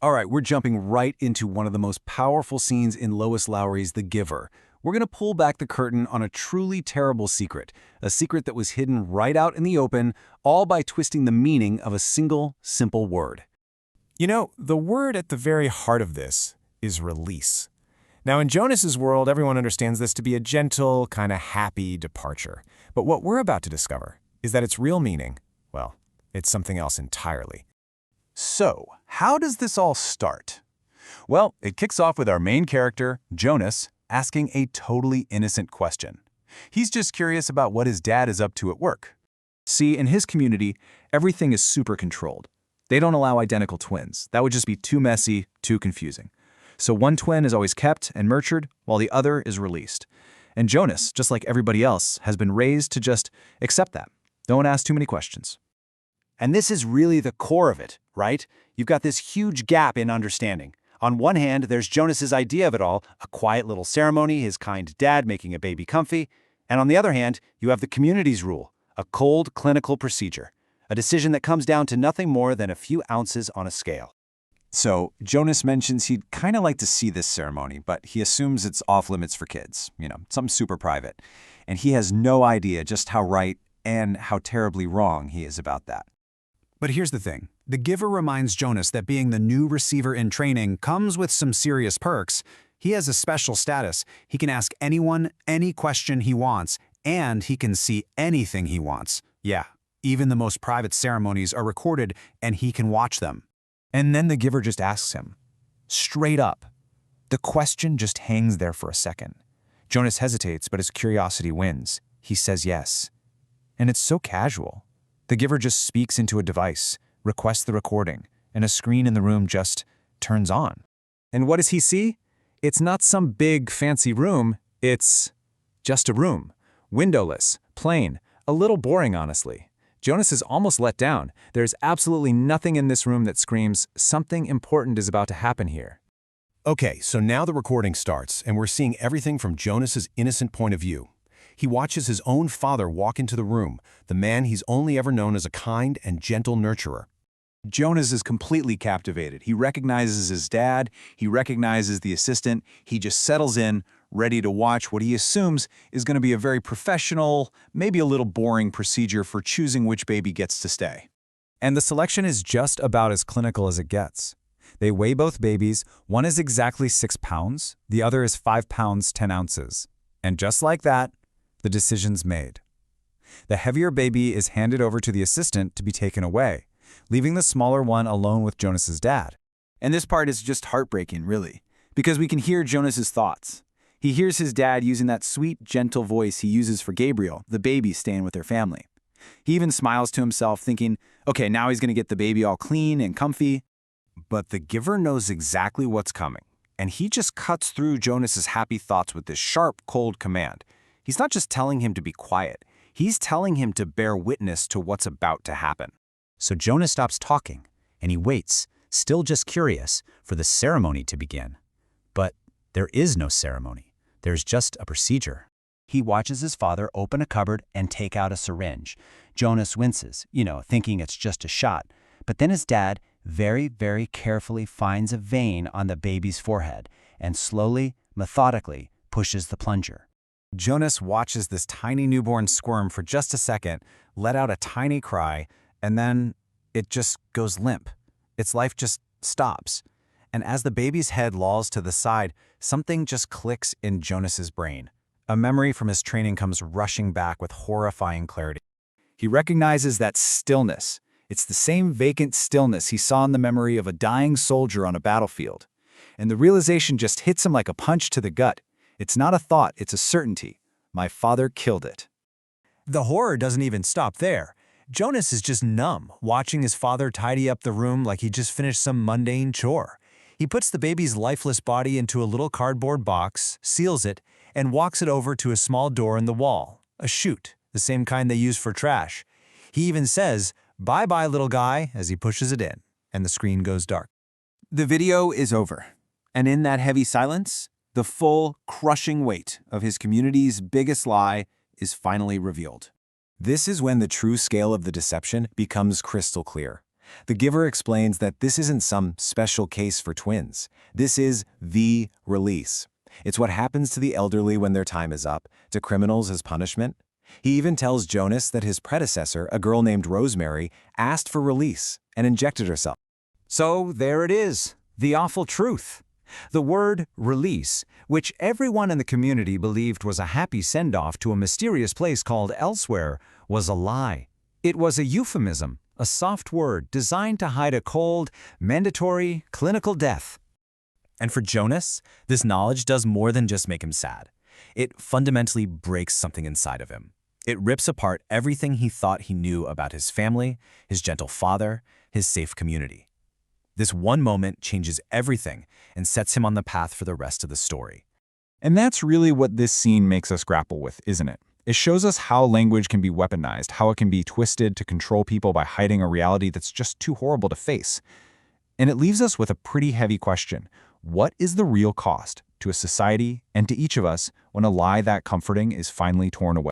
All right, we're jumping right into one of the most powerful scenes in Lois Lowry's The Giver. We're going to pull back the curtain on a truly terrible secret, a secret that was hidden right out in the open, all by twisting the meaning of a single, simple word. You know, the word at the very heart of this is release. Now, in Jonas's world, everyone understands this to be a gentle, kind of happy departure. But what we're about to discover is that its real meaning, well, it's something else entirely. So, how does this all start? Well, it kicks off with our main character, Jonas, asking a totally innocent question. He's just curious about what his dad is up to at work. See, in his community, everything is super controlled. They don't allow identical twins. That would just be too messy, too confusing. So one twin is always kept and nurtured, while the other is released. And Jonas, just like everybody else, has been raised to just accept that. Don't ask too many questions. And this is really the core of it, right? You've got this huge gap in understanding. On one hand, there's Jonas's idea of it all, a quiet little ceremony, his kind dad making a baby comfy. And on the other hand, you have the community's rule, a cold clinical procedure, a decision that comes down to nothing more than a few ounces on a scale. So, Jonas mentions he'd kind of like to see this ceremony, but he assumes it's off limits for kids, something super private. And he has no idea just how right and how terribly wrong he is about that. But here's the thing. The Giver reminds Jonas that being the new receiver in training comes with some serious perks. He has a special status. He can ask anyone any question he wants, and he can see anything he wants. Yeah, even the most private ceremonies are recorded, and he can watch them. And then the Giver just asks him, straight up. The question just hangs there for a second. Jonas hesitates, but his curiosity wins. He says yes. And it's so casual. The Giver just speaks into a device, requests the recording, and a screen in the room just turns on. And what does he see? It's not some big, fancy room. It's just a room. Windowless, plain, a little boring, honestly. Jonas is almost let down. There's absolutely nothing in this room that screams, something important is about to happen here. Okay, so now the recording starts, and we're seeing everything from Jonas's innocent point of view. He watches his own father walk into the room, the man he's only ever known as a kind and gentle nurturer. Jonas is completely captivated. He recognizes his dad, he recognizes the assistant, he just settles in, ready to watch what he assumes is going to be a very professional, maybe a little boring procedure for choosing which baby gets to stay. And the selection is just about as clinical as it gets. They weigh both babies. One is exactly 6 pounds, the other is 5 pounds 10 ounces. And just like that, the decision's made. The heavier baby is handed over to the assistant to be taken away, leaving the smaller one alone with Jonas's dad. And this part is just heartbreaking, really, because we can hear Jonas's thoughts. He hears his dad using that sweet, gentle voice he uses for Gabriel, the baby staying with their family. He even smiles to himself, thinking, okay, now he's going to get the baby all clean and comfy. But the Giver knows exactly what's coming, and he just cuts through Jonas's happy thoughts with this sharp, cold command. He's not just telling him to be quiet. He's telling him to bear witness to what's about to happen. So Jonas stops talking, and he waits, still just curious, for the ceremony to begin. But there is no ceremony. There's just a procedure. He watches his father open a cupboard and take out a syringe. Jonas winces, thinking it's just a shot. But then his dad very, very carefully finds a vein on the baby's forehead and slowly, methodically pushes the plunger. Jonas watches this tiny newborn squirm for just a second, let out a tiny cry, and then it just goes limp. Its life just stops. And as the baby's head lolls to the side, something just clicks in Jonas's brain. A memory from his training comes rushing back with horrifying clarity. He recognizes that stillness. It's the same vacant stillness he saw in the memory of a dying soldier on a battlefield. And the realization just hits him like a punch to the gut. It's not a thought, it's a certainty. My father killed it. The horror doesn't even stop there. Jonas is just numb, watching his father tidy up the room like he just finished some mundane chore. He puts the baby's lifeless body into a little cardboard box, seals it, and walks it over to a small door in the wall, a chute, the same kind they use for trash. He even says, "Bye-bye, little guy," as he pushes it in, and the screen goes dark. The video is over, and in that heavy silence, the full, crushing weight of his community's biggest lie is finally revealed. This is when the true scale of the deception becomes crystal clear. The giver explains that this isn't some special case for twins. This is the release. It's what happens to the elderly when their time is up, to criminals as punishment. He even tells Jonas that his predecessor, a girl named Rosemary, asked for release and injected herself. So there it is, the awful truth. The word release, which everyone in the community believed was a happy send-off to a mysterious place called elsewhere, was a lie. It was a euphemism, a soft word designed to hide a cold, mandatory, clinical death. And for Jonas, this knowledge does more than just make him sad. It fundamentally breaks something inside of him. It rips apart everything he thought he knew about his family, his gentle father, his safe community. This one moment changes everything and sets him on the path for the rest of the story. And that's really what this scene makes us grapple with, isn't it? It shows us how language can be weaponized, how it can be twisted to control people by hiding a reality that's just too horrible to face. And it leaves us with a pretty heavy question. What is the real cost to a society and to each of us when a lie that comforting is finally torn away?